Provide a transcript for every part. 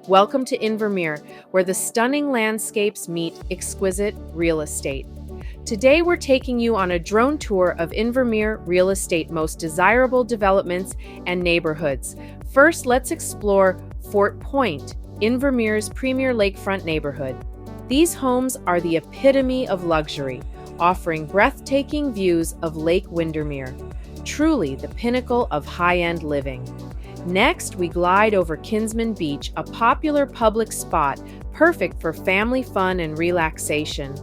Welcome to Invermere, where the stunning landscapes meet exquisite real estate. Today, we're taking you on a drone tour of Invermere real estate most desirable developments and neighborhoods. First, let's explore Fort Point, Invermere's premier lakefront neighborhood. These homes are the epitome of luxury, offering breathtaking views of Lake Windermere, truly the pinnacle of high-end living. Next, we glide over Kinsmen Beach, a popular public spot perfect for family fun and relaxation.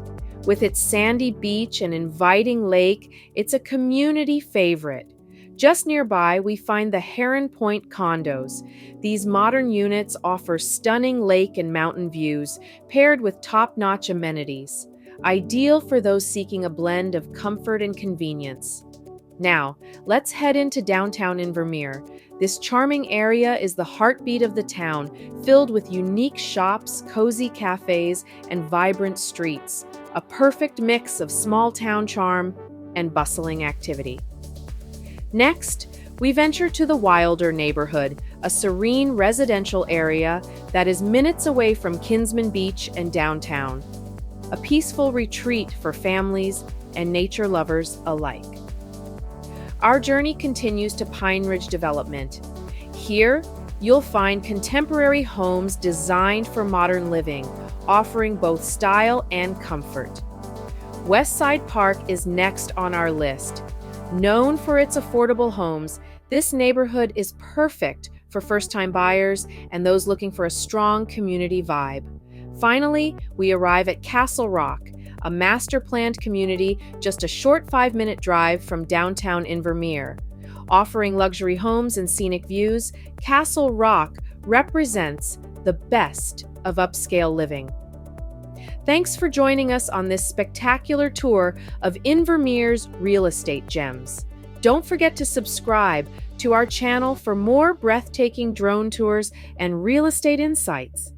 With its sandy beach and inviting lake, it's a community favorite. Just nearby, we find the Heron Point condos. These modern units offer stunning lake and mountain views, paired with top-notch amenities, ideal for those seeking a blend of comfort and convenience. Now, let's head into downtown Invermere. This charming area is the heartbeat of the town, filled with unique shops, cozy cafes, and vibrant streets, a perfect mix of small-town charm and bustling activity. Next, we venture to the Wilder neighborhood, a serene residential area that is minutes away from Kinsmen Beach and downtown, a peaceful retreat for families and nature lovers alike. Our journey continues to Pine Ridge Development. Here, you'll find contemporary homes designed for modern living, offering both style and comfort. Westside Park is next on our list. Known for its affordable homes, this neighborhood is perfect for first-time buyers and those looking for a strong community vibe. Finally, we arrive at CastleRock, a master-planned community just a short 5-minute drive from downtown Invermere. Offering luxury homes and scenic views, CastleRock represents the best of upscale living. Thanks for joining us on this spectacular tour of Invermere's real estate gems. Don't forget to subscribe to our channel for more breathtaking drone tours and real estate insights.